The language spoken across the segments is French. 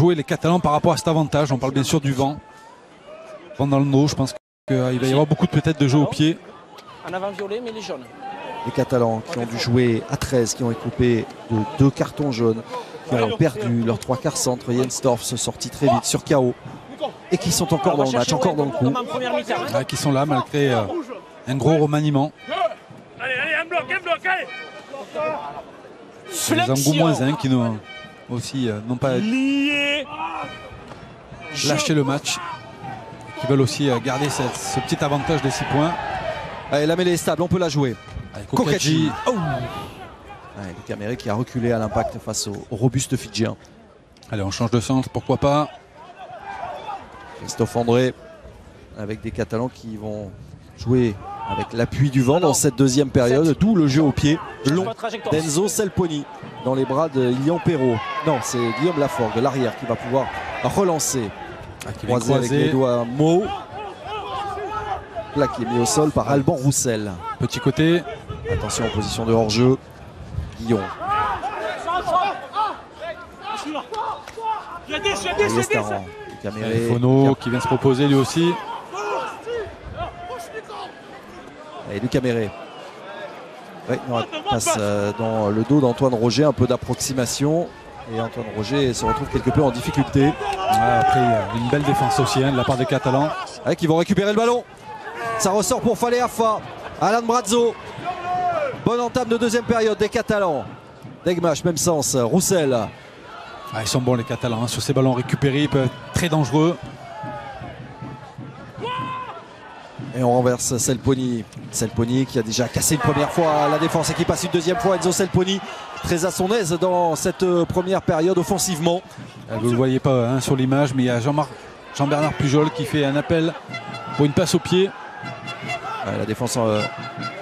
jouer les Catalans par rapport à cet avantage. On parle bien sûr du vent. Vent dans le dos, je pense qu'il va y avoir beaucoup peut-être de jeux au pied. En avant violet, mais les jaunes. Les Catalans qui ont dû jouer à 13, qui ont écopé de 2 cartons jaunes, qui ont perdu leurs 3 quarts centre. Jens Torf se sortit très vite sur KO et qui sont encore dans le match, encore dans le coup. Qui sont là malgré un gros remaniement. Allez, un bloc, allez. Les Angoumoisins qui n'ont aussi n'ont pas lâché le match, qui veulent aussi garder ce petit avantage de 6 points. Allez, la mêlée est stable, on peut la jouer. Kokaji. Oh. Le Caméré qui a reculé à l'impact face au robuste Fidjien. Allez, on change de centre, pourquoi pas. Christophe André avec des Catalans qui vont jouer avec l'appui du vent dans cette deuxième période, d'où le jeu au pied long d'Enzo Selponi dans les bras de Ilian Perrault. Non, c'est Guillaume Laforgue, l'arrière, qui va pouvoir relancer. Croisé avec les doigts Meaux. Plaqué mis au sol par Alban Roussel. Petit côté. Attention en position de hors-jeu. Guillaume. Fono qui vient se proposer lui aussi. Et du Caméré. Ouais, passe dans le dos d'Antoine Roger, un peu d'approximation. Et Antoine Roger se retrouve quelque peu en difficulté. Après, une belle défense aussi de la part des Catalans. Qui vont récupérer le ballon. Ça ressort pour Fale Afa. Alan Brazzo. Bonne entame de deuxième période des Catalans. Degmash, même sens. Roussel. Ils sont bons les Catalans. Sur ces ballons récupérés, ils peuvent être très dangereux. Et on renverse Selponi. Selponi qui a déjà cassé une première fois la défense et qui passe une deuxième fois. Enzo Selponi très à son aise dans cette première période offensivement. Vous ne le voyez pas sur l'image, mais il y a Jean-Bernard Pujol qui fait un appel pour une passe au pied. La défense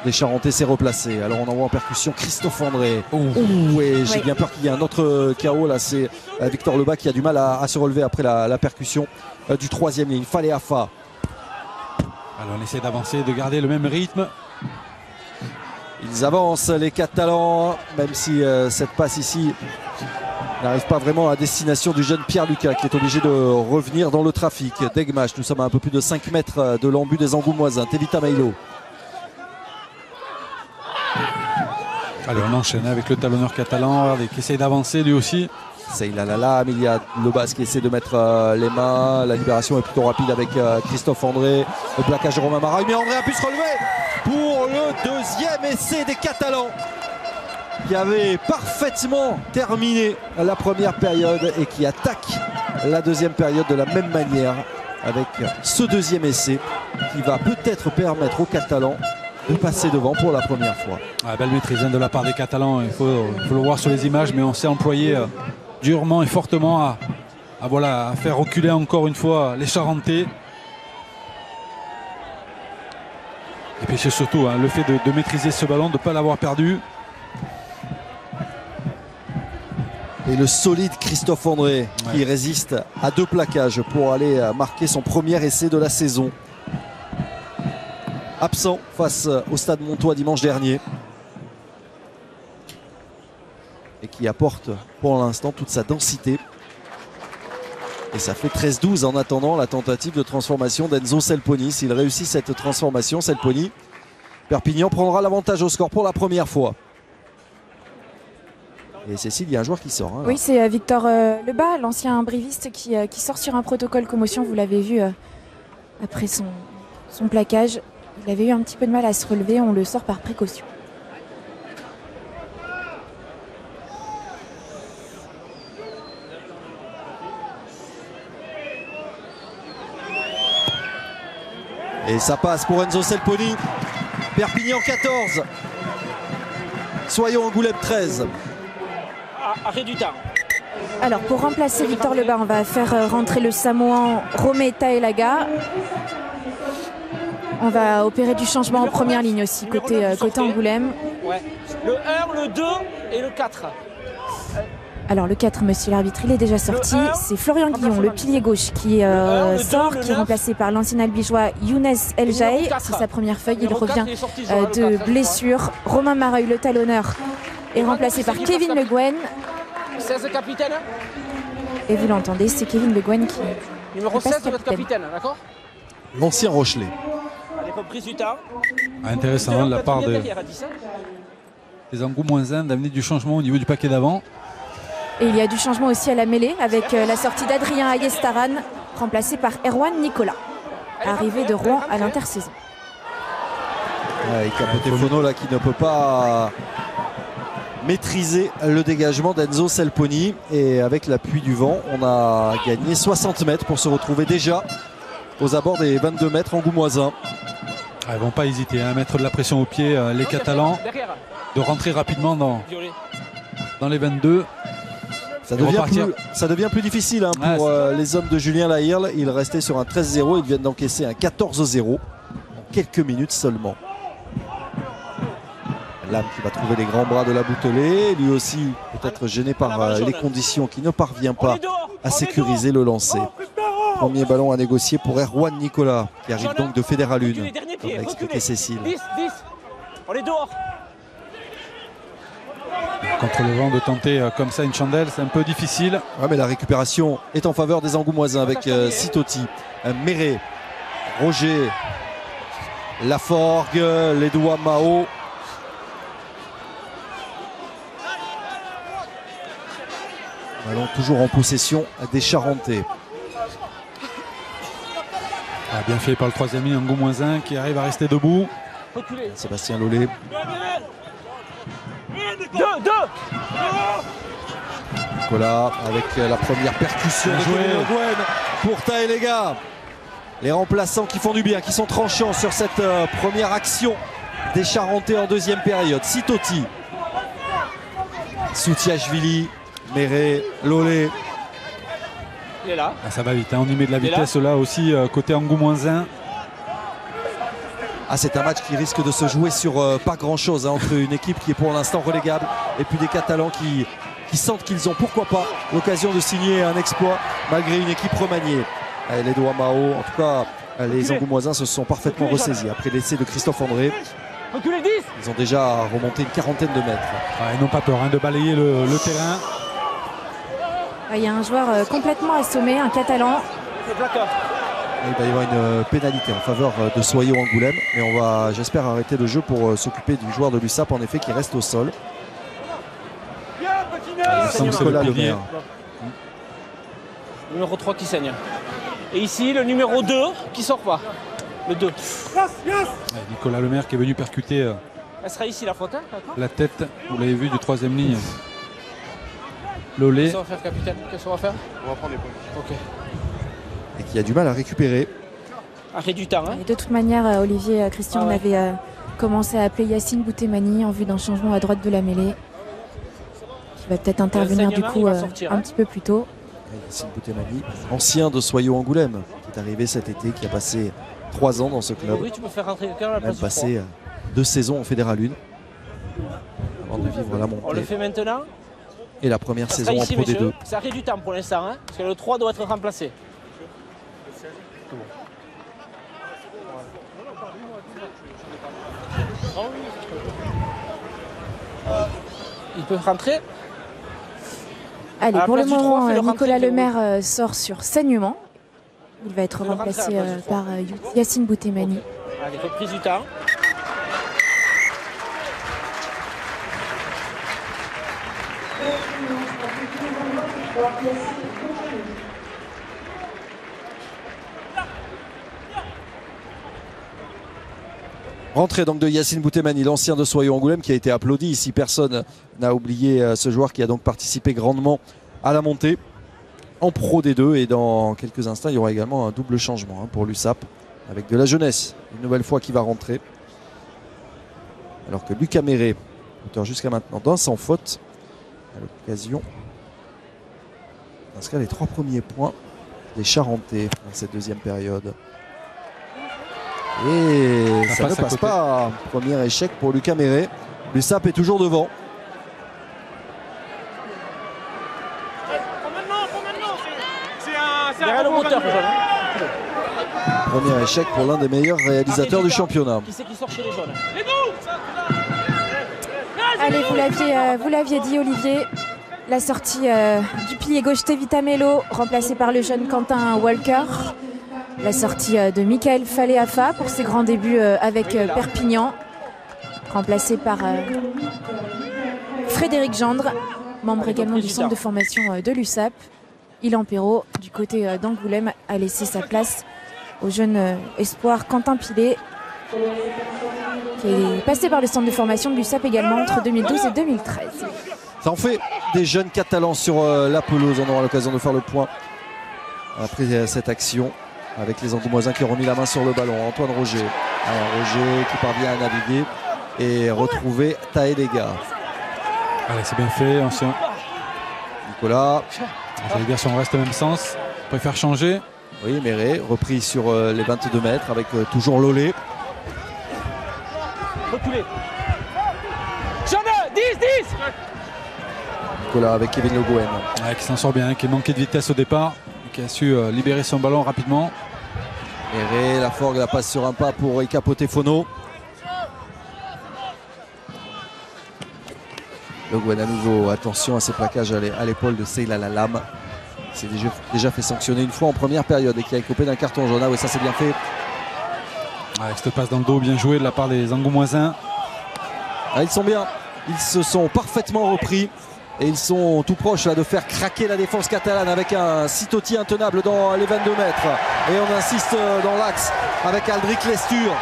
des Charentais s'est replacée. Alors on envoie en percussion Christophe André. Et j'ai bien peur qu'il y ait un autre KO. Là, c'est Victor Lebas qui a du mal à se relever après la percussion du troisième ligne. Fale Afa. Alors on essaie d'avancer, de garder le même rythme. Ils avancent les Catalans, même si cette passe ici n'arrive pas vraiment à destination du jeune Pierre Lucas qui est obligé de revenir dans le trafic. Degmash, nous sommes à un peu plus de 5 mètres de l'embut des Angoumoisins. Tevita Meilo. Alors on enchaîne avec le talonneur catalan qui essaye d'avancer lui aussi. Seila Lala, il y a Lebas qui essaie de mettre les mains. La libération est plutôt rapide avec Christophe André. Le plaquage de Romain Maraille, mais André a pu se relever pour le deuxième essai des Catalans qui avait parfaitement terminé la première période et qui attaque la deuxième période de la même manière avec ce deuxième essai qui va peut-être permettre aux Catalans de passer devant pour la première fois. Belle maîtrise de la part des Catalans, il faut le voir sur les images, mais on s'est employé durement et fortement à faire reculer encore une fois les Charentais. Et puis c'est surtout le fait de maîtriser ce ballon, de ne pas l'avoir perdu. Et le solide Christophe André qui résiste à 2 plaquages pour aller marquer son premier essai de la saison. Absent face au Stade Montois dimanche dernier. Et qui apporte pour l'instant toute sa densité. Et ça fait 13-12 en attendant la tentative de transformation d'Enzo Selponi. S'il réussit cette transformation, Selponi, Perpignan prendra l'avantage au score pour la première fois. Et Cécile, il y a un joueur qui sort. Oui, c'est Victor Lebas, l'ancien briviste qui sort sur un protocole commotion. Vous l'avez vu après son plaquage. Il avait eu un petit peu de mal à se relever. On le sort par précaution. Et ça passe pour Enzo Selponi. Perpignan 14. Soyons Angoulême 13. Arrêt du temps. Alors pour remplacer Victor Lebas, on va faire rentrer le Samoan Romé Taelaga. On va opérer du changement en première ligne aussi, côté Angoulême. Ouais. Le 1, le 2 et le 4. Alors le 4, monsieur l'arbitre, il est déjà sorti. C'est Florian Guillon, le pilier gauche, qui sort, qui est remplacé par l'ancien albigeois Younes El Jaï. C'est sa première feuille, il revient de blessure. Romain Mareuil, le talonneur, est remplacé par Kevin Le Guen. 16 capitaine. Et vous l'entendez, c'est Kevin Le Guen qui Numéro passe 16, votre capitaine, d'accord? L'ancien Rochelet. Allez, reprise du temps. Intéressant de la part derrière, à 10, hein. des Angoumoisins d'amener du changement au niveau du paquet d'avant. Et il y a du changement aussi à la mêlée avec la sortie d'Adrien Ayestaran, remplacé par Erwan Nicolas, arrivé de Rouen à l'intersaison. Ouais, et Capote Fono là qui ne peut pas maîtriser le dégagement d'Enzo Selponi. Et avec l'appui du vent, on a gagné 60 mètres pour se retrouver déjà aux abords des 22 mètres angoumoisins. Ils ne vont pas hésiter à mettre de la pression au pied, les Catalans, de rentrer rapidement dans les 22. Ça devient plus difficile hein, pour les hommes de Julien Lahirle. Ils restaient sur un 13-0, ils viennent d'encaisser un 14-0 en quelques minutes seulement. L'âme qui va trouver les grands bras de la Boutelée, lui aussi peut-être gêné par les conditions, qui ne parvient pas à sécuriser le lancer. Premier ballon à négocier pour Erwan Nicolas, qui arrive donc de Fédéralune, comme l'a expliqué Cécile. 10, on est dehors. Contre le vent, de tenter comme ça une chandelle, c'est un peu difficile. Ouais, mais la récupération est en faveur des Angoumoisins avec Sitoti, Méré, Roger, Laforgue, Ledoua Mao. Ballon toujours en possession des Charentais. Bien fait par le troisième ligne Angoumoisin qui arrive à rester debout. Sébastien Lollet. Nicolas avec la première percussion de Le Guen pour Taelega. Les remplaçants qui font du bien, qui sont tranchants sur cette première action des Charentais en deuxième période. Sitoti, Soutiachvili, Méré, Lollet. Il est là. Ça va vite, hein. On y met de la vitesse là aussi côté Angoumoisin. C'est un match qui risque de se jouer sur pas grand chose hein, entre une équipe qui est pour l'instant relégable et puis des Catalans qui sentent qu'ils ont pourquoi pas l'occasion de signer un exploit malgré une équipe remaniée. Les doigts Mao, en tout cas les Angoumoisins se sont parfaitement ressaisis après l'essai de Christophe André. Ils ont déjà remonté une quarantaine de mètres. Ils n'ont pas peur hein, de balayer le terrain. Il y a un joueur complètement assommé, un Catalan. Il va y avoir une pénalité en faveur de Soyo Angoulême, mais on va, j'espère, arrêter le jeu pour s'occuper du joueur de l'USAP en effet qui reste au sol. Nicolas Le Maire. Numéro 3 qui saigne. Et ici le numéro 2 qui sort pas. Le 2. Nicolas Le Maire qui est venu percuter elle sera ici la faute, hein, la tête, vous l'avez vu, du troisième ligne. Lollet. Qu'est-ce qu'on va faire, capitaine? Qu'est-ce qu'on va faire? On va prendre des points. Ok. Et qui a du mal à récupérer. Arrêt du temps. Hein. De toute manière, Olivier Christian avait commencé à appeler Yacine Boutemani en vue d'un changement à droite de la mêlée. Qui va peut-être intervenir du coup un petit peu plus tôt. Yacine Boutemani, ancien de Soyo Angoulême, qui est arrivé cet été, qui a passé 3 ans dans ce club. Oui, tu peux faire rentrer quelqu'un à la place. Il a passé 2 saisons en Fédéralune avant de vivre la montée. On le fait maintenant. Et la première saison en Pro D2. C'est arrêt du temps pour l'instant, hein, parce que le 3 doit être remplacé. Il peut rentrer. Allez, pour le moment, Nicolas Le Maire sort sur saignement. Il va être remplacé par Yacine Boutemani. Allez, reprise du temps. Rentrée donc de Yacine Boutemani, l'ancien de Soyo Angoulême, qui a été applaudi. Ici, personne n'a oublié ce joueur qui a donc participé grandement à la montée en Pro D2. Et dans quelques instants, il y aura également un double changement pour l'USAP avec de la jeunesse, une nouvelle fois qui va rentrer. Alors que Lucas Méré, auteur jusqu'à maintenant d'un sans faute, à l'occasion d'inscrire les 3 premiers points des Charentais dans cette deuxième période. Et ça ne passe pas. Premier échec pour Lucas Méré. L'USAP est toujours devant. Derrière le moteur, premier échec pour l'un des meilleurs réalisateurs du championnat. Qui c'est qui sort chez les jaunes? Allez, vous l'aviez dit, Olivier. la sortie du pilier gauche Tevita Melo, remplacé par le jeune Quentin Walker. La sortie de Michael Faleafa pour ses grands débuts avec Perpignan, remplacé par Frédéric Gendre, membre également du centre de formation de l'USAP. Ilan Perrault, du côté d'Angoulême, a laissé sa place au jeune espoir Quentin Pilet, qui est passé par le centre de formation de l'USAP également entre 2012 et 2013. Ça en fait des jeunes Catalans sur la pelouse. On aura l'occasion de faire le point après cette action avec les Angoumoisins qui ont remis la main sur le ballon. Antoine Roger. Roger qui parvient à naviguer et retrouver Taedega. Allez, c'est bien fait. Ancien. Nicolas. J'allais dire si on reste au même sens. On préfère changer. Oui, Méré, repris sur les 22 mètres avec toujours Lolé. Reculez. Jeanne, 10. Nicolas avec Kevin Le Gouen. Ouais, qui s'en sort bien, qui manquait de vitesse au départ, qui a su libérer son ballon rapidement. Méré, la Forgue la passe sur un pas pour Ika Potefono. Le Gouen à nouveau, attention à ses plaquages à l'épaule de Seyla Lalam. Il s'est déjà fait sanctionner une fois en première période et qui a écopé d'un carton jaune. Ah oui, ça c'est bien fait. Avec cette passe dans le dos bien jouée de la part des Angoumoisins. Ah, ils sont bien, ils se sont parfaitement repris et ils sont tout proches là, de faire craquer la défense catalane avec un Sitoti intenable dans les 22 mètres. Et on insiste dans l'axe avec Aldric Lesture.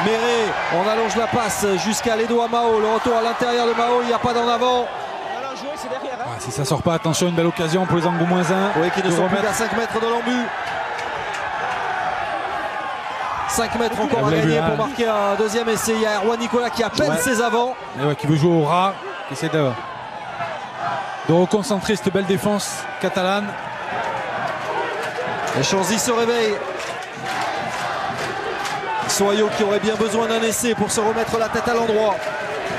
Méré, on allonge la passe jusqu'à Ledo Mao. Le retour à l'intérieur de Mao, il n'y a pas d'en avant. Si ça sort pas, attention, une belle occasion pour les Angoumoisins. Oui, qui ne sont plus qu'à 5 mètres de l'embut. 5 mètres encore à gagner pour marquer un deuxième essai. Il y a Erwan Nicolas qui a peine ses avants. Et qui veut jouer au rat, qui essaie de reconcentrer cette belle défense catalane. Et Chanzy se réveille. Soyo qui aurait bien besoin d'un essai pour se remettre la tête à l'endroit.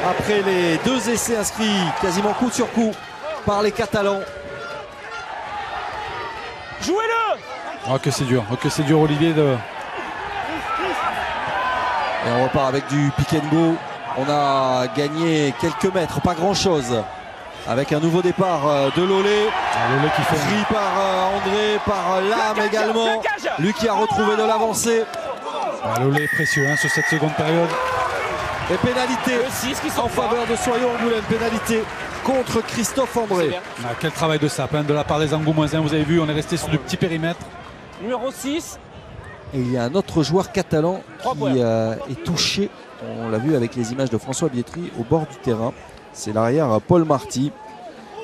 Après les 2 essais inscrits quasiment coup sur coup par les Catalans. Jouez-le! Oh que c'est dur Olivier de... Et on repart avec du pick and go. On a gagné quelques mètres, pas grand chose. Avec un nouveau départ de Lolé. Lolé qui fait pris par André, par Lam également. Lui qui a retrouvé de l'avancée. Lolé est précieux sur cette seconde période. Et pénalité en faveur de Soyo Angoulême. Pénalité contre Christophe André. Quel travail de sape de la part des Angoumoisins. Vous avez vu, on est resté sur du petit périmètre. Numéro 6. Et il y a un autre joueur catalan qui est touché. On l'a vu avec les images de François Bietri au bord du terrain. C'est l'arrière Paul Marty.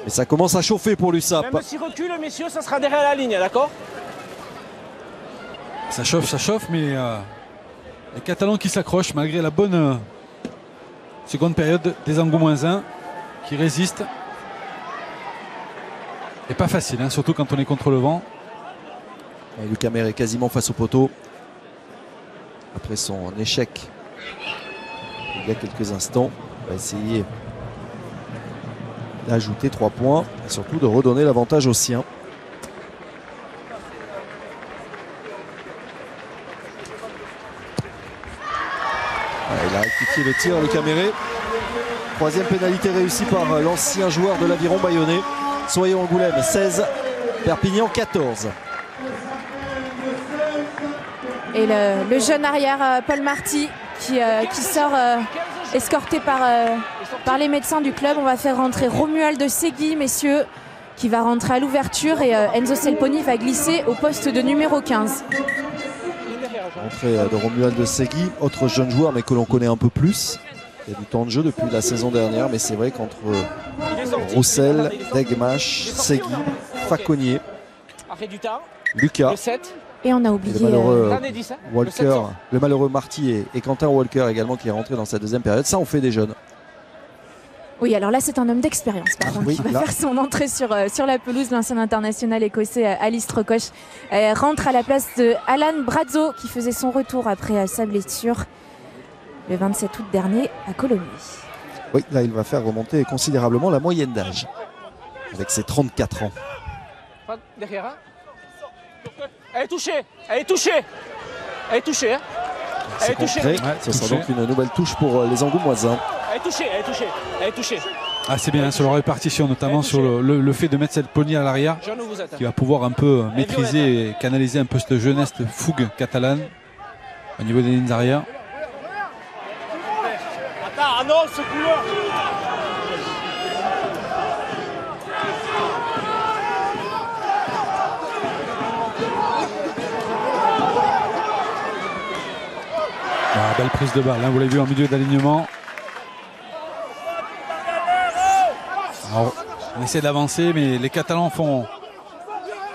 Et ça commence à chauffer pour l'USAP. Même si recule, messieurs, ça sera derrière la ligne, d'accord? Ça chauffe, mais les Catalans qui s'accrochent malgré la bonne seconde période des Angoumoisins qui résistent. Et pas facile, surtout quand on est contre le vent. Et Lucas Méré est quasiment face au poteau. Après son échec il y a quelques instants, on va essayer d'ajouter 3 points et surtout de redonner l'avantage aux siens. Il a rectifié le tir, Lucas Méré. 3e pénalité réussie par l'ancien joueur de l'Aviron bayonnais. Soyo Angoulême 16, Perpignan 14. Et le jeune arrière Paul Marty qui sort escorté par les médecins du club. On va faire rentrer Romuald Segui, messieurs, qui va rentrer à l'ouverture, et Enzo Selponi va glisser au poste de numéro 15. Entrée de Romuald Segui, autre jeune joueur mais que l'on connaît un peu plus. Il y a du temps de jeu depuis la saison dernière, mais c'est vrai qu'entre Roussel, Degmash, Segui, Faconnier, Lucas et on a oublié le malheureux Walker, le malheureux Marty et Quentin Walker également qui est rentré dans sa deuxième période. Ça, on fait des jeunes. Oui, alors là, c'est un homme d'expérience, par contre, qui va faire son entrée sur la pelouse. L'ancien international écossais Alice Trocoche rentre à la place de Alan Brazzo, qui faisait son retour après sa blessure le 27 août dernier à Colomiers. Oui, là, il va faire remonter considérablement la moyenne d'âge avec ses 34 ans. Derrière, elle est touchée, elle est touchée, elle est touchée. Ce sera donc une nouvelle touche pour les Angoumoisins. Elle est touchée, elle est touchée, elle est touchée. Ah, c'est bien sur la répartition, notamment sur le fait de mettre cette poignée à l'arrière, Jeune, où vous êtes? qui va pouvoir un peu maîtriser et canaliser un peu cette jeunesse de fougue catalane au niveau des lignes arrière. Attends, annonce ce couleur. Ah, belle prise de balle, hein, vous l'avez vu en milieu d'alignement. Alors, on essaie d'avancer, mais les Catalans font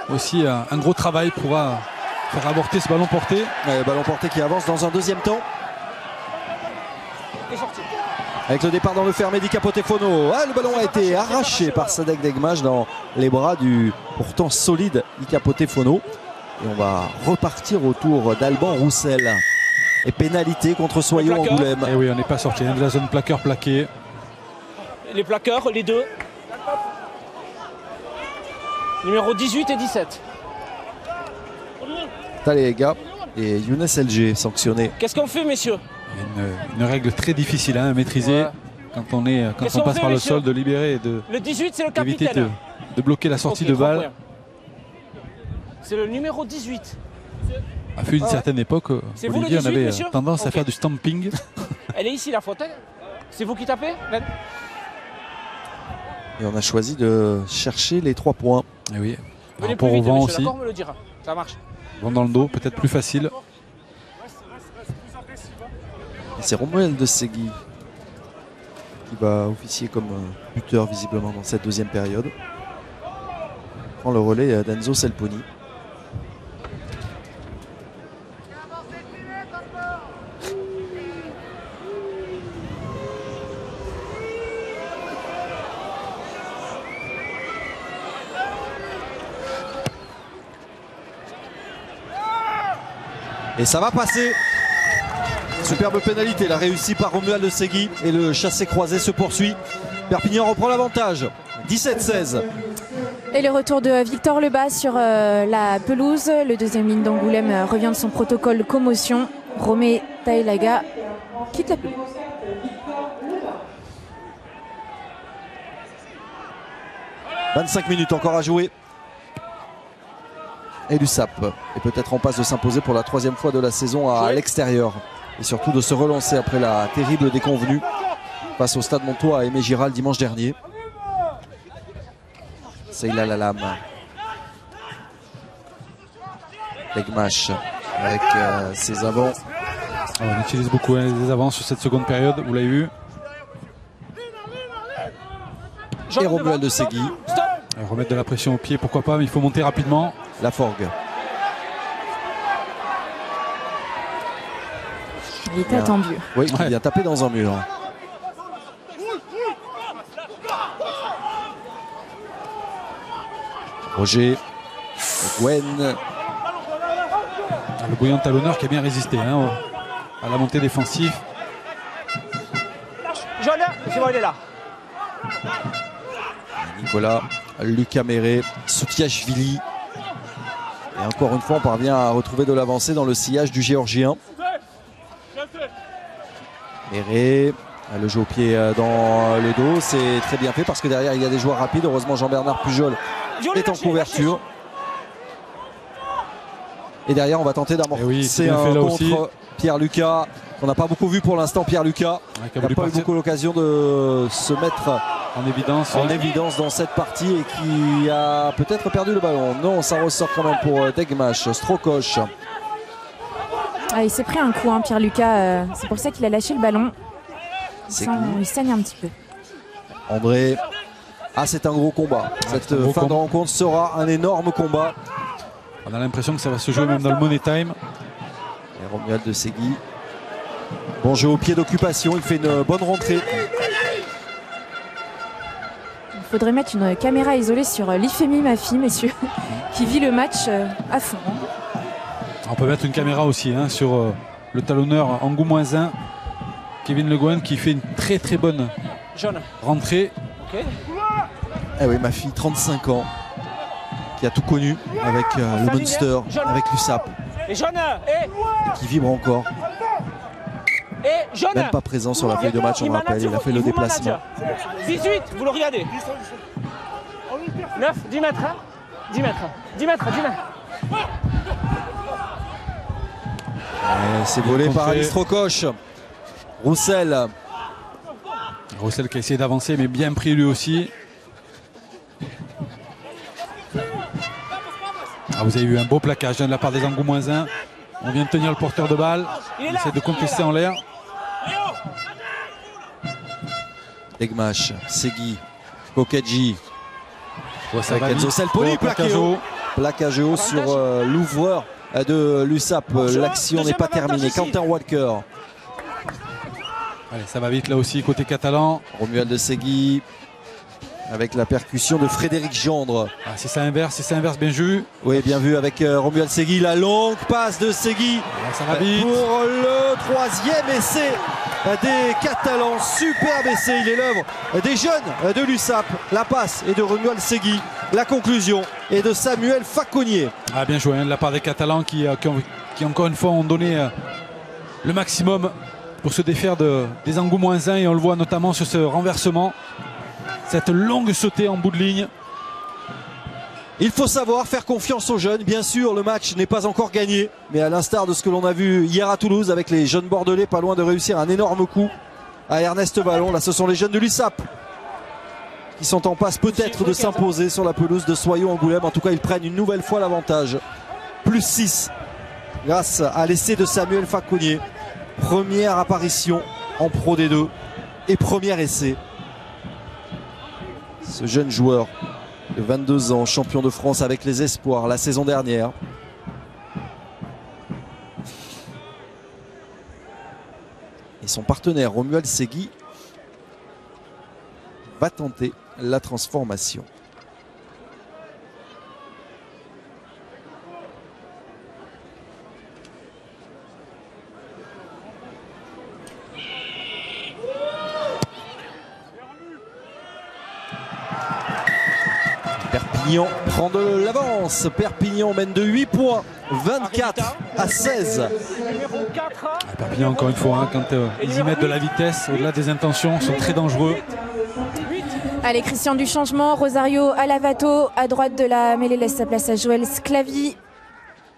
aussi un gros travail pour faire avorter ce ballon porté. Ballon porté qui avance dans un deuxième temps. Et sorti. Avec le départ dans le fermé d'Ikapotefono. Ah, le ballon a été arraché par Sadek Degmaj dans les bras du pourtant solide Ikapotefono. Et on va repartir autour d'Alban Roussel. Et pénalité contre Soyaux Angoulême. Et oui, on n'est pas sorti de la zone plaqueur plaqué. Les plaqueurs, les deux. Numéro 18 et 17. Talega et Younes LG sanctionnés. Qu'est-ce qu'on fait, messieurs? Il y a une règle très difficile à maîtriser quand on passe par le sol, de libérer et Le 18, c'est le d'éviter capitaine. de bloquer la sortie de balle. C'est le numéro 18. À fut une certaine époque, C'est vous, le Olivier, on 18, avait monsieur tendance à Ok. faire du stamping. Elle est ici, la faute. C'est vous qui tapez? Et on a choisi de chercher les 3 points. Et oui, par Venez rapport plus au vite, vent monsieur, aussi. d'accord, on me le dira. Ça marche. Vent dans le dos, peut-être plus facile. Et c'est Romuald de Segui qui va officier comme buteur visiblement dans cette deuxième période. Prend le relais d'Enzo Selponi. Et ça va passer. Superbe pénalité, la réussie par Romuald de Segui. Et le chassé-croisé se poursuit. Perpignan reprend l'avantage. 17-16. Et le retour de Victor Lebas sur la pelouse. Le deuxième ligne d'Angoulême revient de son protocole commotion. Romé Taelaga quitte la pelouse. « 25 minutes encore à jouer. » Et l'USAP est peut-être en passe de s'imposer pour la 3e fois de la saison à l'extérieur. Et surtout de se relancer après la terrible déconvenue face au Stade Montois à Aimé Giral dimanche dernier. Seyla Lalam. Degmaj avec ses avants. On utilise beaucoup les avants sur cette seconde période, vous l'avez vu. Et Romuald de Segui. Remettre de la pression au pied, pourquoi pas, mais il faut monter rapidement. La Forgue. Il était attendu. Oui, il vient taper dans un mur. Roger, Gwen. Le bouillant talonneur qui a bien résisté hein, à la montée défensive. Jaune, c'est bon, il est là. Nicolas, Lucas Méré, Soutiachvili. Et encore une fois, on parvient à retrouver de l'avancée dans le sillage du Géorgien. Méré, le jeu au pied dans le dos, c'est très bien fait parce que derrière il y a des joueurs rapides. Heureusement Jean-Bernard Pujol est en couverture. Et derrière on va tenter d'amorcer un contre Pierre-Lucas qu'on n'a pas beaucoup vu pour l'instant. Pierre-Lucas n'a pas eu beaucoup l'occasion de se mettre en évidence dans cette partie et qui a peut-être perdu le ballon. Non, ça ressort quand même pour Degmaj. Strokosch. Ah, il s'est pris un coup, hein, Pierre-Lucas. C'est pour ça qu'il a lâché le ballon. Il saigne un petit peu. André. Ah, c'est un gros combat. Cette fin de rencontre sera un énorme combat. On a l'impression que ça va se jouer même dans le Money Time. Et Romuald de Segui. Bon jeu au pied d'occupation. Il fait une bonne rentrée. Il faudrait mettre une caméra isolée sur l'Ifemi Mafi, messieurs, qui vit le match à fond. On peut mettre une caméra aussi hein, sur le talonneur Angou-1, Kevin Le Guen, qui fait une très très bonne rentrée. Okay. Eh oui, ma fille, 35 ans, qui a tout connu avec le Munster, avec l'USAP, et jaune, et qui vibre encore. Et jaune. Même pas présent sur la feuille de match, on rappelle, il a fait le déplacement. 18, vous le regardez. 9, 10 mètres, hein. 10 mètres, 10 mètres, 10 mètres. C'est volé par Alice Trocoche. Roussel. Roussel qui a essayé d'avancer, mais bien pris lui aussi. Ah, vous avez eu un beau plaquage de la part des Angoumoisins. On vient de tenir le porteur de balle. Il essaie de contester en l'air. Legmash, Segui, Kokedji. Ça va Enzo Selpoli, plaquage haut sur l'ouvreur de l'USAP. L'action n'est pas terminée. Quentin Walker. Allez, ça va vite là aussi côté catalan. Romuald de Segui avec la percussion de Frédéric Gendre. Ah, si ça inverse bien joué. Oui, bien vu avec Romuald Segui. La longue passe de Segui ça va vite. Pour le troisième essai des Catalans. Superbe essai, il est l'œuvre des jeunes de l'USAP. La passe est de Romuald Segui. La conclusion est de Samuel Faconnier. Ah, bien joué, hein, de la part des Catalans qui encore une fois ont donné le maximum pour se défaire des Angoumoisins, et on le voit notamment sur ce renversement, cette longue sautée en bout de ligne. Il faut savoir faire confiance aux jeunes. Bien sûr, le match n'est pas encore gagné, mais à l'instar de ce que l'on a vu hier à Toulouse avec les jeunes bordelais pas loin de réussir un énorme coup à Ernest Vallon, là ce sont les jeunes de l'USAP qui sont en passe peut-être de s'imposer sur la pelouse de Soyaux-Angoulême. En tout cas, ils prennent une nouvelle fois l'avantage. Plus 6 grâce à l'essai de Samuel Faconnier. Première apparition en Pro D2 et premier essai. Ce jeune joueur de 22 ans, champion de France avec les espoirs la saison dernière. Et son partenaire Romuald Segui va tenter la transformation. Perpignan prend de l'avance. Perpignan mène de 8 points, 24 à 16. Perpignan, encore une fois, hein, quand ils y mettent de la vitesse, au-delà des intentions, sont très dangereux. Allez, Christian du changement. Rosario Alavato à droite de la mêlée laisse sa place à Joël Sclavi,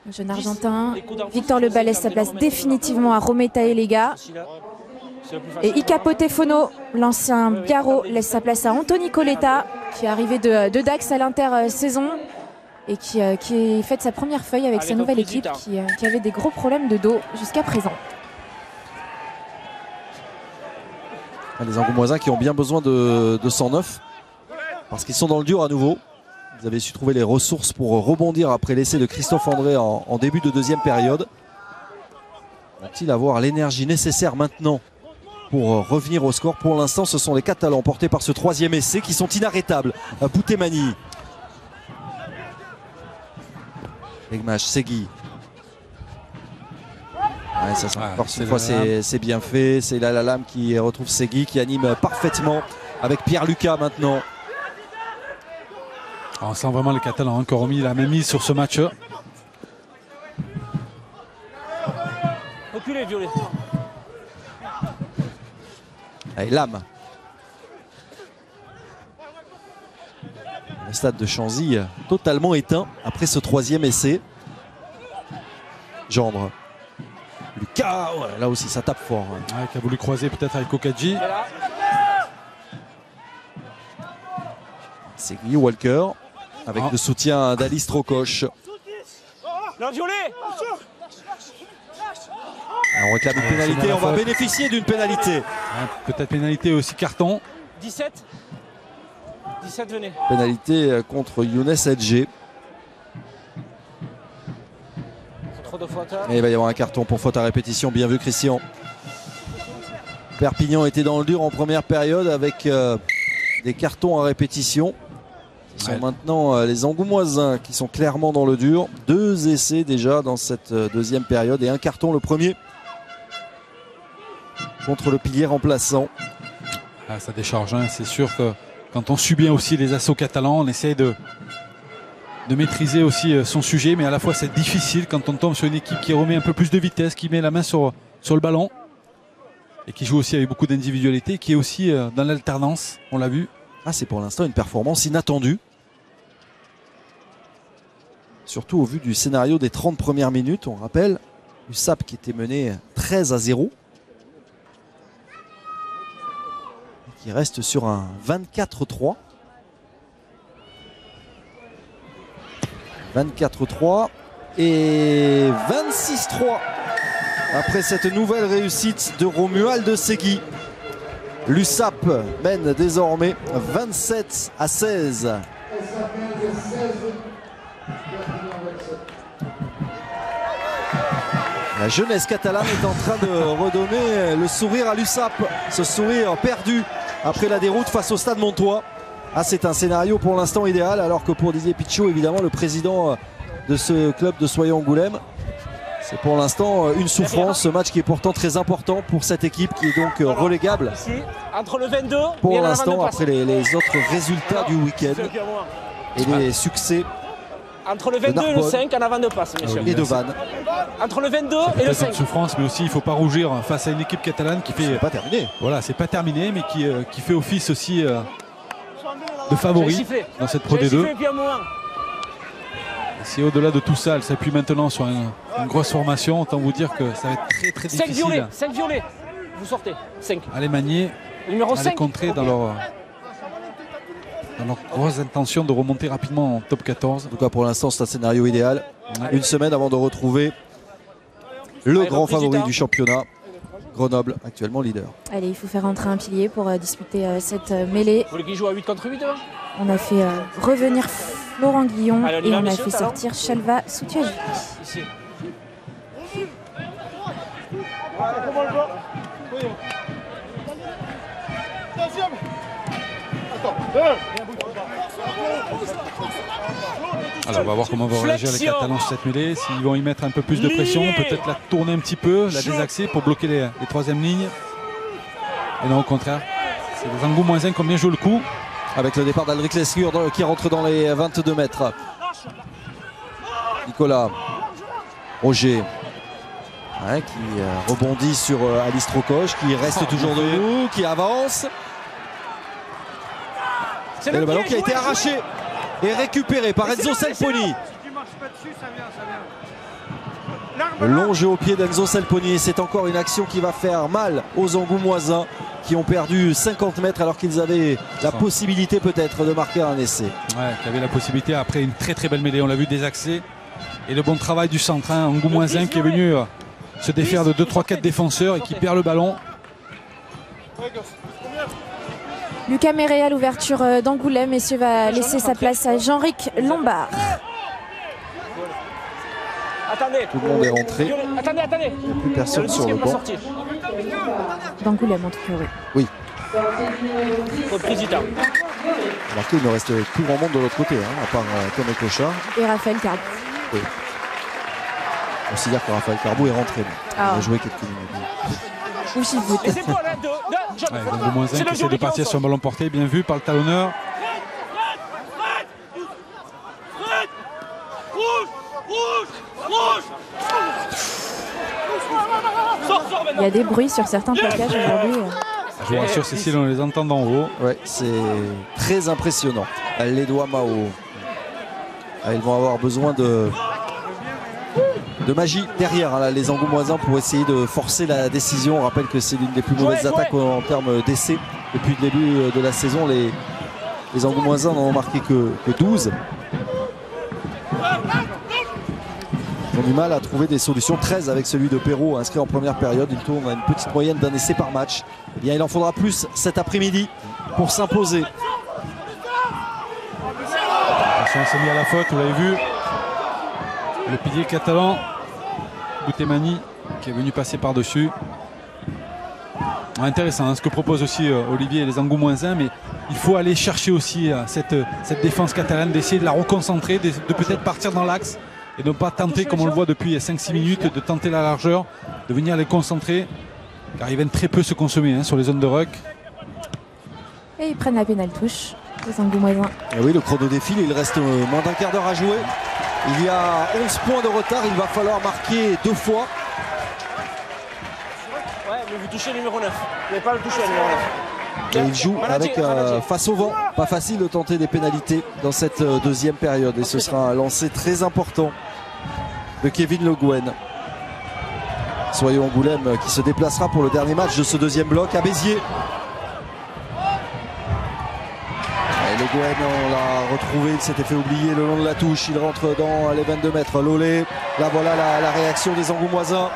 le jeune argentin. Victor Lebas laisse sa place définitivement à Rometa Elega. Et Ika Potefono, l'ancien Biarro, laisse sa place à Anthony Coletta, qui est arrivé de Dax à l'intersaison et qui fait sa première feuille avec sa nouvelle équipe qui avait des gros problèmes de dos jusqu'à présent. Les Angoumoisins qui ont bien besoin de 109 parce qu'ils sont dans le dur à nouveau. Vous avez su trouver les ressources pour rebondir après l'essai de Christophe André en début de deuxième période. Vont-ils avoir l'énergie nécessaire maintenant pour revenir au score? Pour l'instant, ce sont les Catalans portés par ce troisième essai qui sont inarrêtables. Boutemani. Legmash, Segui. Ouais, ça, encore une fois, c'est bien fait. C'est là la lame qui retrouve Segui, qui anime parfaitement avec Pierre Lucas maintenant. On sent vraiment les Catalans qui ont remis la même mise sur ce match. Reculez, violet. Allez, lame. Le stade de Chanzy totalement éteint après ce troisième essai. Gendre. Lucas, ouais, là aussi ça tape fort. Ouais, qui a voulu croiser peut-être avec Kokedji. C'est Guy Walker avec le soutien d'Alice Trocoche. Non, violet. On réclame une pénalité, on va bénéficier d'une pénalité. Ouais, peut-être pénalité aussi, carton. 17. 17, venez. Pénalité contre Younes Edge. Et il va y avoir un carton pour faute à répétition. Bien vu, Christian. Perpignan était dans le dur en première période avec des cartons à répétition. Ce sont maintenant les Angoumoisins qui sont clairement dans le dur. 2 essais déjà dans cette deuxième période et un carton, le premier contre le pilier remplaçant. Ah, ça décharge, hein. C'est sûr que quand on subit aussi les assauts catalans, on essaie de maîtriser aussi son sujet, mais à la fois c'est difficile quand on tombe sur une équipe qui remet un peu plus de vitesse, qui met la main sur le ballon. et qui joue aussi avec beaucoup d'individualité, qui est aussi dans l'alternance, on l'a vu. Ah, c'est pour l'instant une performance inattendue. Surtout au vu du scénario des 30 premières minutes. On rappelle, USAP qui était mené 13-0. Qui reste sur un 24-3. 24-3 et 26-3 après cette nouvelle réussite de Romuald Segui. L'USAP mène désormais 27-16. La jeunesse catalane est en train de redonner le sourire à l'USAP, ce sourire perdu après la déroute face au Stade Montois. Ah, c'est un scénario pour l'instant idéal, alors que pour Didier Pichot, évidemment, le président de ce club de Soyons-Angoulême, c'est pour l'instant une souffrance. Ce match qui est pourtant très important pour cette équipe qui est donc relégable. Ici, entre le 22 pour l'instant, après les autres résultats du week-end et les succès entre le 22 et le 5 en avant de passe, messieurs. Et de Vannes. Entre le 22 et le 5. Une souffrance, mais aussi il ne faut pas rougir face à une équipe catalane qui fait. C'est pas terminé. Voilà, c'est pas terminé, mais qui fait office aussi de favori dans cette Pro D2. Si au-delà de tout ça, elle s'appuie maintenant sur une grosse formation, autant vous dire que ça va être très difficile. 5 violets, vous sortez. 5. À les manier, numéro à les contrer dans leur grosse intention de remonter rapidement en top 14. En tout cas, pour l'instant, c'est un scénario idéal. Ouais. Une semaine avant de retrouver le grand favori du championnat, Grenoble, actuellement leader. Allez, il faut faire entrer un pilier pour disputer cette mêlée. Vous voulez qu'il joue à 8 contre 8 hein? On a fait revenir Florent Guillon et on a fait sortir Chalva Soutiaji. Ici. Alors on va voir comment vont réagir les Catalans sur cette mêlée, s'ils vont y mettre un peu plus de pression, peut-être la tourner un petit peu, la désaxer pour bloquer les troisièmes lignes. Et non, au contraire, c'est les Angoumoisins qui ont bien joué le coup. Avec le départ d'Aldric Lescure qui rentre dans les 22 mètres. Nicolas Roger qui rebondit sur Alice Trocoche, qui reste toujours debout, qui avance. Et le ballon qui a été arraché et récupéré par Enzo Selponi. Le long jeu au pied d'Enzo Selponi. C'est encore une action qui va faire mal aux Angoumoisins qui ont perdu 50 mètres alors qu'ils avaient la possibilité peut-être de marquer un essai. Ouais, qui avait la possibilité après une très belle mêlée. On l'a vu désaxé. Et le bon travail du centre, Angoumoisin qui est venu se défaire de 2-3-4 défenseurs et qui perd le ballon. Lucas Méret à l'ouverture d'Angoulême. Messieurs, va laisser sa place à Jean-Ric Lombard. Attendez. Tout le monde est rentré. Attendez. Il n'y a plus personne sur le banc. D'Angoulême en tout cas, oui. Reprise du temps. Remarquez, il ne reste plus grand monde de l'autre côté, à part Tom et Cochard. Et Raphaël Carbou. Oui. On considère que Raphaël Carbou est rentré. Il a joué quelques minutes. Ou Chivout. Angoumoisin qui essaie de partir sur un ballon porté, bien vu par le talonneur. Il y a des bruits sur certains plaquages aujourd'hui. Je vous rassure, Cécile, on les entend d'en haut. Ouais, c'est très impressionnant. Les doigts Mao. Ils vont avoir besoin de magie derrière, les Angoumoisins, pour essayer de forcer la décision. On rappelle que c'est l'une des plus mauvaises attaques en termes d'essais. Depuis le début de la saison, les Angoumoisins n'en ont marqué que 12. Ils ont du mal à trouver des solutions. 13 avec celui de Perrault inscrit en première période. Il tourne à une petite moyenne d'un essai par match. Eh bien, il en faudra plus cet après-midi pour s'imposer. Attention, on s'est mis à la faute, vous l'avez vu. Le pilier catalan, Boutemani, qui est venu passer par-dessus. Intéressant ce que propose aussi Olivier et les Angoumoisins, mais il faut aller chercher aussi cette défense catalane, d'essayer de la reconcentrer, de peut-être partir dans l'axe et de ne pas tenter, comme on le voit depuis 5-6 minutes, de tenter la largeur, de venir les concentrer, car ils viennent très peu se consommer sur les zones de ruck. Et ils prennent la pénale touche, les Angoumoisins. Et oui, le chrono défile, il reste moins d'un quart d'heure à jouer. Il y a 11 points de retard, il va falloir marquer 2 fois. mais vous touchez le numéro 9. Vous n'avez pas le toucher, le numéro 9. Et il joue avec face au vent. Pas facile de tenter des pénalités dans cette deuxième période. Et ce sera un lancer très important de Kevin Le Guen. Soyons Angoulême qui se déplacera pour le dernier match de ce deuxième bloc à Béziers. Et Le Guen, on l'a retrouvé, il s'était fait oublier le long de la touche. Il rentre dans les 22 mètres. Lolé, là voilà la réaction des Angoumoisins.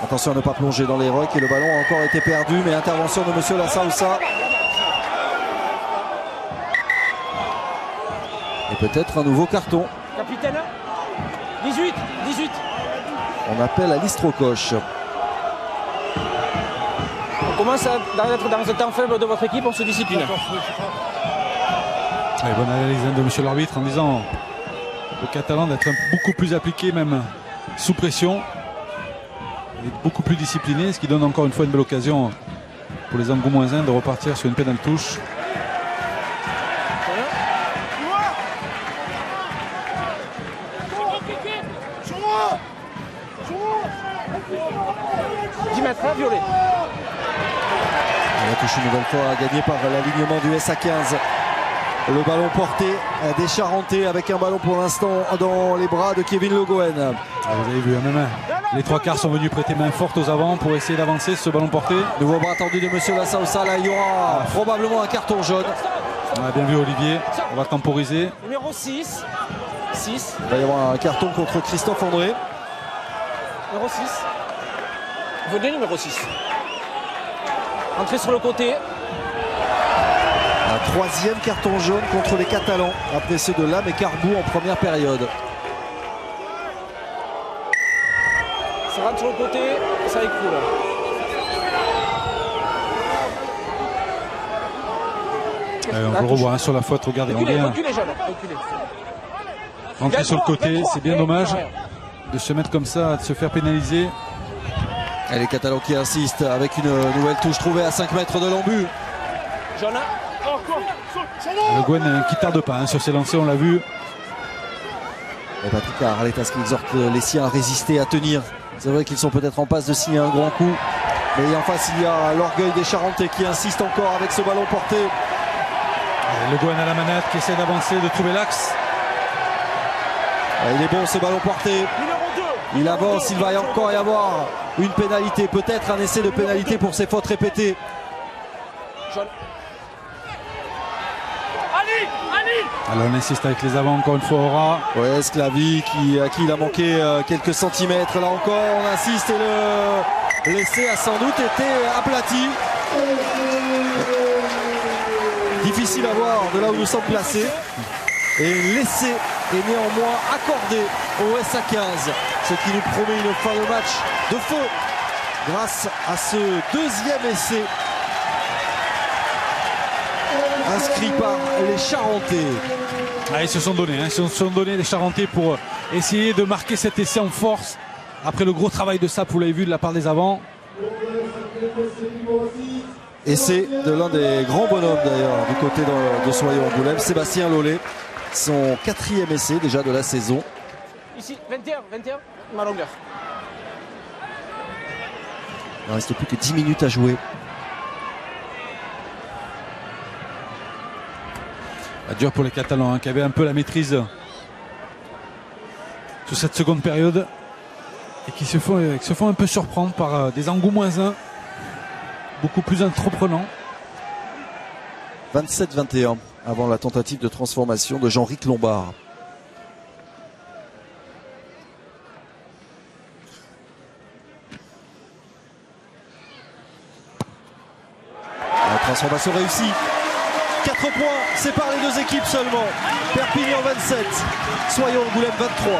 Attention à ne pas plonger dans les rocs et le ballon a encore été perdu, mais intervention de Monsieur Lassaoussa. Et peut-être un nouveau carton. Capitaine, 18. On appelle à l'Istrocoche. On commence à être dans un temps faible de votre équipe, on se discipline. Ouais, bonne analyse de monsieur l'arbitre en disant aux Catalans d'être beaucoup plus appliqués, même sous pression. Et beaucoup plus discipliné, ce qui donne encore une fois une belle occasion pour les Angoumoisins de repartir sur une pénale touche. Violet. La touche une nouvelle fois gagnée par l'alignement du SA15. Le ballon porté des Charentais avec un ballon pour l'instant dans les bras de Kevin Le Guen. Vous avez vu, même les trois quarts sont venus prêter main forte aux avants pour essayer d'avancer ce ballon porté. Nouveau bras tendu de Monsieur Lassaoussa. Là, il y aura probablement un carton jaune. On a bien vu Olivier, on va temporiser. Numéro 6. Il va y avoir un carton contre Christophe André. Numéro 6. Venez, numéro 6. Entrez sur le côté. Un troisième carton jaune contre les Catalans après ceux de Lam et Carbou en première période. Ça rentre sur le côté, ça écoule. On le revoit sur la faute, regardez. Reculez, jeune, reculez. Rentrer sur le côté, c'est bien dommage de se mettre comme ça, de se faire pénaliser. Et les Catalans qui insistent avec une nouvelle touche trouvée à 5 mètres de l'embut. Jeune. Le Guen qui tarde pas sur ses lancers, on l'a vu. Et Patrick Arletas qui exhorte les siens à résister, à tenir. C'est vrai qu'ils sont peut-être en passe de signer un grand coup. Mais en face, il y a l'orgueil des Charentais qui insiste encore avec ce ballon porté. Et Le Guen à la manette qui essaie d'avancer, de trouver l'axe. Il est bon ce ballon porté. Il avance, il va encore y avoir une pénalité, peut-être un essai de pénalité pour ces fautes répétées. Alors on insiste avec les avants encore une fois, Aura. Ouais, Sclavi à qui il a manqué quelques centimètres. Là encore, on insiste et l'essai a sans doute été aplati. Difficile à voir de là où nous sommes placés. Et l'essai est néanmoins accordé au SA15. Ce qui nous promet une fin de match de feu grâce à ce deuxième essai inscrit par les Charentais. Ils se sont donnés, les Charentais pour essayer de marquer cet essai en force. Après le gros travail de Sap, vous l'avez vu de la part des avants. Essai de l'un des grands bonhommes d'ailleurs du côté de Soyons Angoulême, Sébastien Lolé. Son 4e essai déjà de la saison. Ici, 21, ma longueur. Il ne reste plus que 10 minutes à jouer. Dur pour les Catalans qui avaient un peu la maîtrise sur cette seconde période et qui se font un peu surprendre par des Angoumoisins beaucoup plus entreprenants. 27-21 avant la tentative de transformation de Jean-Ric Lombard. La transformation réussie. 4 points séparent les deux équipes seulement. Perpignan 27, Soyons Angoulême 23.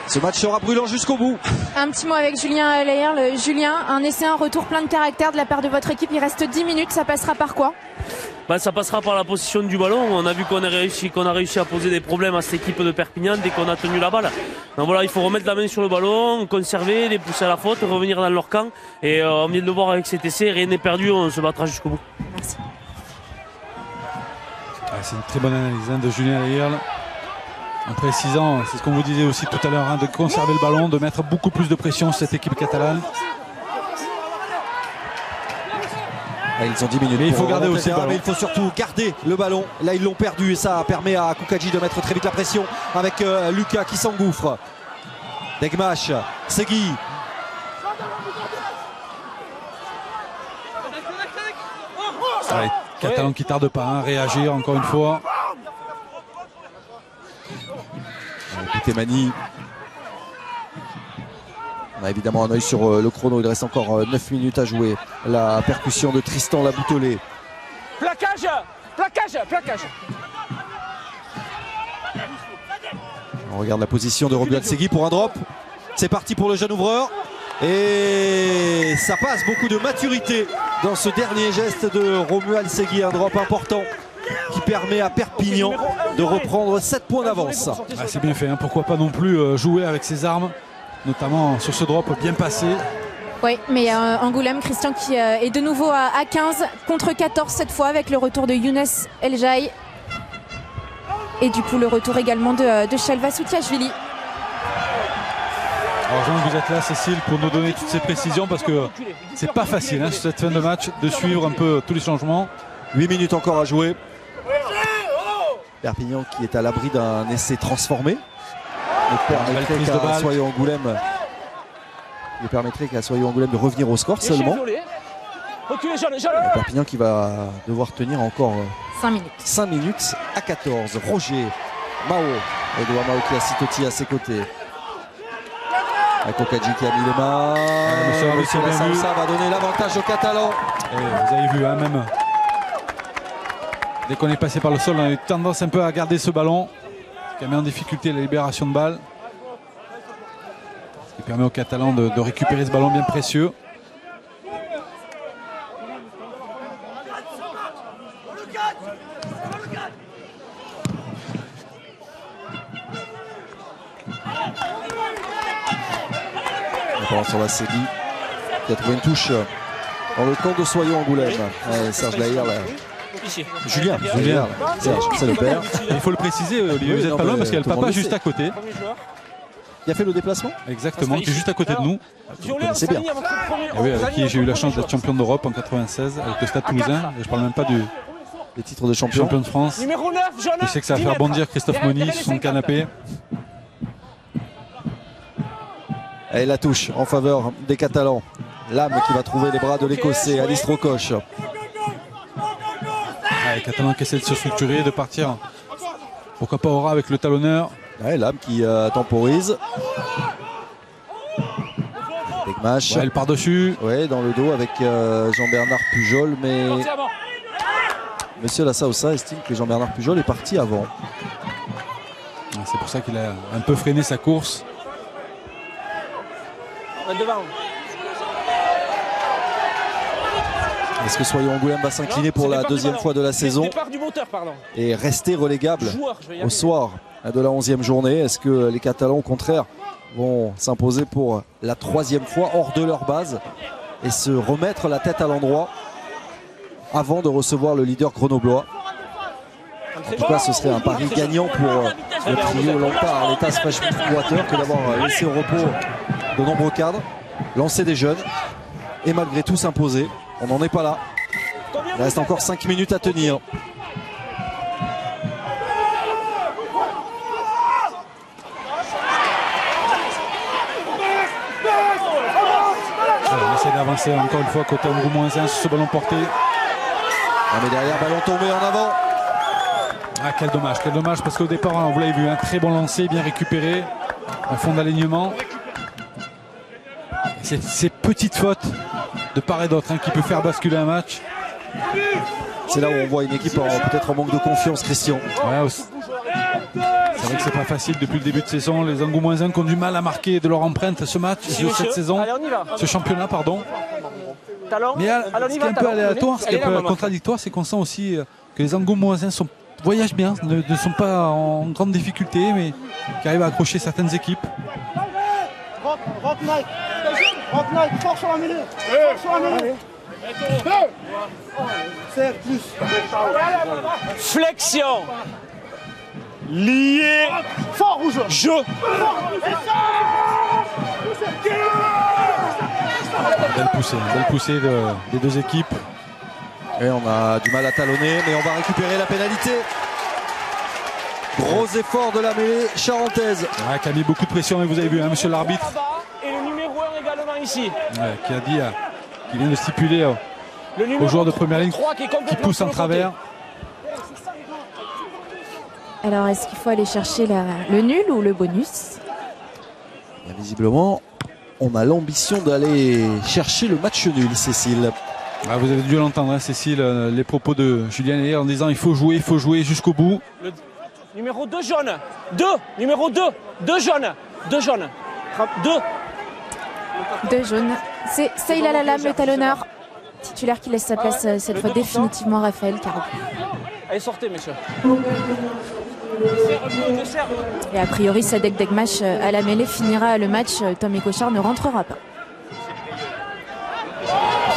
Ce match sera brûlant jusqu'au bout. Un petit mot avec Julien Leierle. Julien, un essai, un retour plein de caractère de la part de votre équipe. Il reste 10 minutes, ça passera par quoi ? Ça passera par la position du ballon. On a vu qu'on a réussi à poser des problèmes à cette équipe de Perpignan dès qu'on a tenu la balle. Donc voilà, il faut remettre la main sur le ballon, conserver, les pousser à la faute, revenir dans leur camp. Et on vient de le voir avec cet essai, rien n'est perdu, on se battra jusqu'au bout. Merci. C'est une très bonne analyse de Julien Leierle. En précisant, c'est ce qu'on vous disait aussi tout à l'heure, hein, de conserver le ballon, de mettre beaucoup plus de pression sur cette équipe catalane. Ils ont 10 minutes. Mais il faut garder aussi le ballon. Mais il faut surtout garder le ballon. Là, ils l'ont perdu et ça permet à Koukadji de mettre très vite la pression avec Lucas qui s'engouffre. Degmash, Segui. Les Catalans qui ne tardent pas à réagir encore une fois. Temani. On a évidemment un œil sur le chrono. Il reste encore 9 minutes à jouer. La percussion de Tristan Laboutelé. Plaquage, plaquage, plaquage. On regarde la position de Romuald Segui pour un drop. C'est parti pour le jeune ouvreur. Et ça passe, beaucoup de maturité dans ce dernier geste de Romuald Segui. Un drop important qui permet à Perpignan de reprendre 7 points d'avance. Ah, c'est bien fait, hein. Pourquoi pas non plus jouer avec ses armes, notamment sur ce drop bien passé. Oui, mais Angoulême, Christian qui est de nouveau à 15 contre 14 cette fois avec le retour de Younes Eljaï. Et du coup le retour également de Shelva Soutiachvili. Alors Jean, vous êtes là Cécile pour nous donner toutes ces précisions parce que c'est pas facile sur cette fin de match de suivre un peu tous les changements. 8 minutes encore à jouer. Perpignan qui est à l'abri d'un essai transformé. Il permettrait qu'à Soyo Angoulême de revenir au score seulement. Perpignan qui va devoir tenir encore 5 minutes à 14. Roger Mao, Edouard Mao qui a Sitoti à ses côtés. Koukadji qui a mis les mains. Monsieur Lassalsa va donner l'avantage aux Catalans. Et vous avez vu, hein, même dès qu'on est passé par le sol, on a eu tendance un peu à garder ce ballon, ce qui met en difficulté la libération de balle. Ce qui permet aux Catalans de récupérer ce ballon bien précieux. Sur la Segui qui a trouvé une touche dans le camp de Soyo Angoulême. Serge Lahire, Julien, Serge, c'est le père. Il faut le préciser, Olivier, vous n'êtes pas loin parce qu'il y a le papa juste à côté. Qui a fait le déplacement? Exactement, qui est juste à côté de nous. C'est bien. Et oui, avec qui j'ai eu la chance d'être champion d'Europe en 96 avec le Stade Toulousain. Et je parle même pas du titre de champion de France. Je sais que ça va faire bondir Christophe Moni sur son canapé. Et la touche en faveur des Catalans. L'âme qui va trouver les bras de l'Écossais, Alice Rocoche. Les Catalans qui essaient de se structurer, de partir. Pourquoi pas Aura avec le talonneur. L'âme qui temporise. Degmash. Elle part dessus. Ouais, dans le dos avec Jean-Bernard Pujol. Mais Monsieur Lassalsa estime que Jean-Bernard Pujol est parti avant. C'est pour ça qu'il a un peu freiné sa course. Devant. Est-ce que Soyo Angoulême va s'incliner pour la deuxième fois de la saison et rester relégable au soir de la 11e journée? Est-ce que les Catalans au contraire vont s'imposer pour la 3e fois hors de leur base et se remettre la tête à l'endroit avant de recevoir le leader grenoblois? En tout cas, ce serait un pari gagnant pour le trio Lampard, l'État Freshwater, que d'avoir laissé au repos de nombreux cadres, lancer des jeunes et malgré tout s'imposer. On n'en est pas là. Il reste encore 5 minutes à tenir. On essaie d'avancer encore une fois côté Angou-1 sur ce ballon porté. Mais derrière, ballon tombé en avant. Ah, quel dommage parce qu'au départ, vous l'avez vu, un très bon lancer, bien récupéré, un fond d'alignement. C'est ces petites fautes de part et d'autre qui peut faire basculer un match. C'est là où on voit une équipe peut-être en manque de confiance, Christian. Ouais, c'est vrai que c'est pas facile depuis le début de saison. Les Angou-1 qui ont du mal à marquer de leur empreinte ce match, cette saison, ce championnat, pardon. Mais ce qui est un peu aléatoire, ce qui est un peu contradictoire, c'est qu'on sent aussi que les Angou-1 voyagent bien, ne sont pas en grande difficulté, mais qui arrivent à accrocher certaines équipes. Rock Knight, fort sur la mêlée. Fort sur la mêlée. Serre plus. Flexion. Lié. Fort rouge. Jeu. Belle poussée des deux équipes. Et on a du mal à talonner, mais on va récupérer la pénalité. Gros effort de la mêlée charentaise. Ouais, qui a mis beaucoup de pression, et vous avez vu, hein, monsieur l'arbitre. Et le numéro 1 également ici. Ouais, qui a dit, qui vient de stipuler Le aux joueurs de première ligne 3 qui poussent en travers. Alors, est-ce qu'il faut aller chercher le nul ou le bonus? Et visiblement, on a l'ambition d'aller chercher le match nul, Cécile. Ah, vous avez dû l'entendre, hein, Cécile, les propos de Julien Heyer en disant il faut jouer jusqu'au bout. Le numéro 2 jaune. 2. Numéro 2. 2 jaunes. 2 jaunes. 2. 2 jaunes. C'est Seyla Lalam, le talonneur titulaire, qui laisse sa place cette fois définitivement à Raphaël Caro. Allez, sortez, messieurs. Et a priori, Sadek Degmash à la mêlée finira le match. Tommy Cochard ne rentrera pas.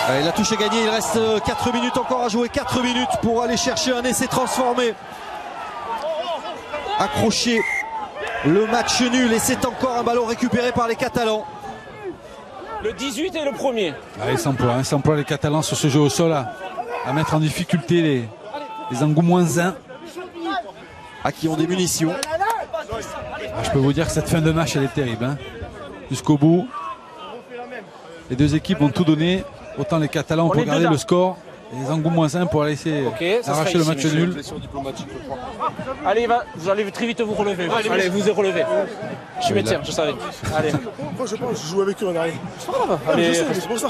Allez, la touche est gagnée, il reste 4 minutes encore à jouer, 4 minutes pour aller chercher un essai transformé. Accrocher le match nul, et c'est encore un ballon récupéré par les Catalans. Le 18 est le premier. Allez, sans poids les Catalans sur ce jeu au sol à mettre en difficulté les Angoumoisins. À qui ont des munitions. Je peux vous dire que cette fin de match, elle est terrible, hein. Jusqu'au bout. Les deux équipes ont tout donné. Autant les Catalans pour garder le score, et les Angoumoisins pour laisser arracher le match nul. Allez, vous allez très vite vous relever. Allez, vous relevez. Je suis médecin, je savais. Allez. Moi je pense que je joue avec eux en arrière. Allez, C'est pour ça.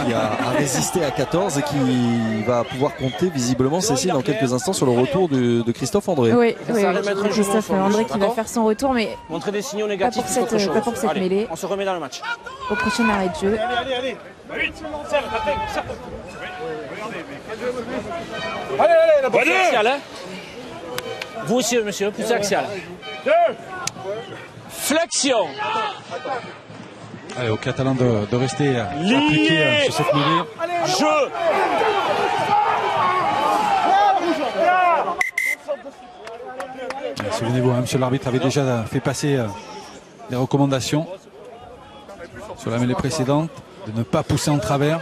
Qui a résisté à 14 et qui va pouvoir compter visiblement, Cécile, dans quelques instants sur le retour de Christophe André. Oui, remettre Christophe André qui va faire son retour, mais montrer des signaux négatifs. pas pour cette mêlée. On se remet dans le match. Au prochain arrêt de jeu. Allez. La poussée axiale, hein. Vous aussi, monsieur, poussée axiale. Flexion. Allez, aux Catalans de rester appliqués sur cette mêlée. Jeu. Souvenez-vous, hein, monsieur l'arbitre avait déjà fait passer des recommandations sur la mêlée précédente, de ne pas pousser en travers.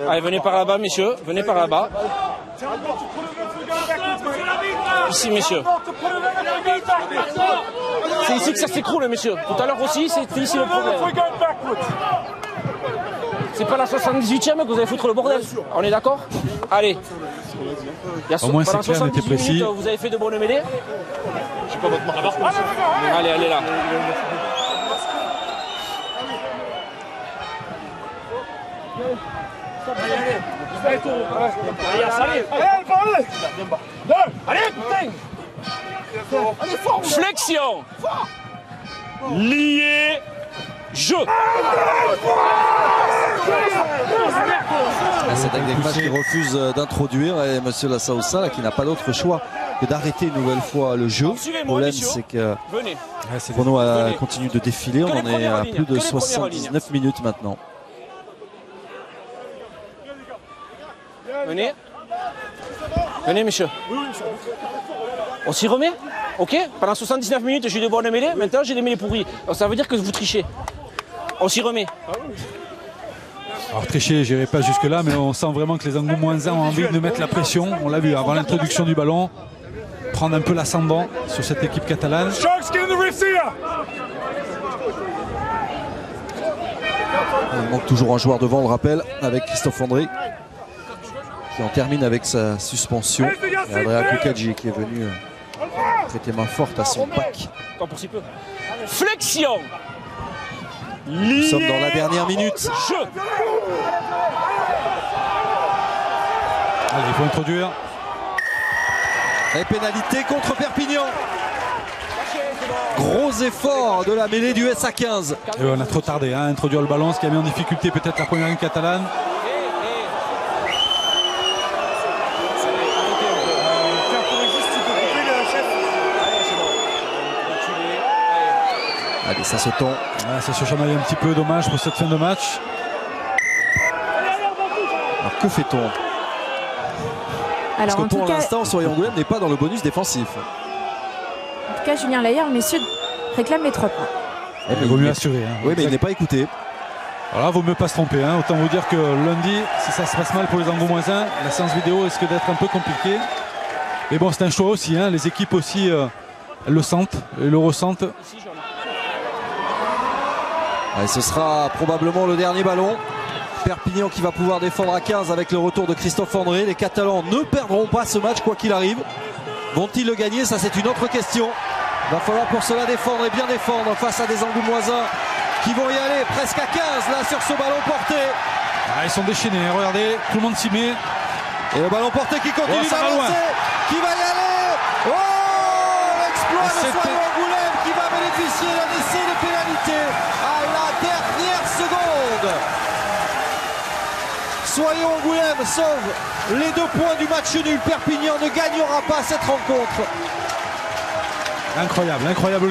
Allez, venez par là-bas, messieurs. Venez par là-bas. Ici, messieurs. C'est ici que ça s'écroule, messieurs. Tout à l'heure aussi, c'était ici le problème. C'est pas la 78e que vous allez foutre le bordel. On est d'accord? Allez. Au moins, c'est clair, on était précis. Minutes, vous avez fait de bonnes mêlées. Allez, allez là. Flexion. Lié. Jeu. C'est un match qui refuse d'introduire, et monsieur Lassaoussa qui n'a pas d'autre choix que d'arrêter une nouvelle fois le jeu. Le problème, c'est que Chrono continue de défiler. On en est à plus de 79 minutes maintenant. Venez. Venez, messieurs. On s'y remet? Ok? Pendant 79 minutes, j'ai eu des bonnes mêlées. Maintenant, j'ai des mêlées pourries. Donc, ça veut dire que vous trichez. On s'y remet. Alors, tricher, j'irai pas jusque-là, mais on sent vraiment que les Angoumoisins ont envie de mettre la pression. On l'a vu avant l'introduction du ballon. Prendre un peu l'ascendant sur cette équipe catalane. Il manque toujours un joueur devant, on le rappelle, avec Christophe André, qui en termine avec sa suspension. Et Andrea Kukadji qui est venu prêter main forte à son pack. Pour si peu. Flexion. Nous sommes dans la dernière minute. Jeu. Allez, il faut introduire. Et pénalité contre Perpignan. Gros effort de la mêlée du SA15. Et on a trop tardé à introduire le ballon, ce qui a mis en difficulté peut-être la première ligne catalane. Allez, ça se tend. Ah, ça se chamaille un petit peu, dommage pour cette fin de match. Alors que fait-on? Parce que pour l'instant, Souriangoulême n'est pas dans le bonus défensif. En tout cas, Julien Laillard, messieurs, réclame les 3 points. Il vaut mieux assurer. Oui, mais il n'est pas écouté. Voilà, vaut mieux pas se tromper. Autant vous dire que lundi, si ça se passe mal pour les Angoumoisins, la séance vidéo risque d'être un peu compliquée. Mais bon, c'est un choix aussi. Les équipes aussi elles le sentent et le ressentent. Et ce sera probablement le dernier ballon. Perpignan qui va pouvoir défendre à 15 avec le retour de Christophe André. Les Catalans ne perdront pas ce match quoi qu'il arrive. Vont-ils le gagner? Ça, c'est une autre question. Il va falloir pour cela défendre et bien défendre face à des Angoumoisins qui vont y aller presque à 15 là sur ce ballon porté. Ils sont déchaînés, regardez, tout le monde s'y met. Et le ballon porté qui continue d'avancer, qui va y aller. Oh, l'exploit de Soyons Angoulême qui va bénéficier d'un essai de pénalité à la dernière seconde. Soyons Angoulême sauve les 2 points du match nul. Perpignan ne gagnera pas cette rencontre. Incroyable, incroyable.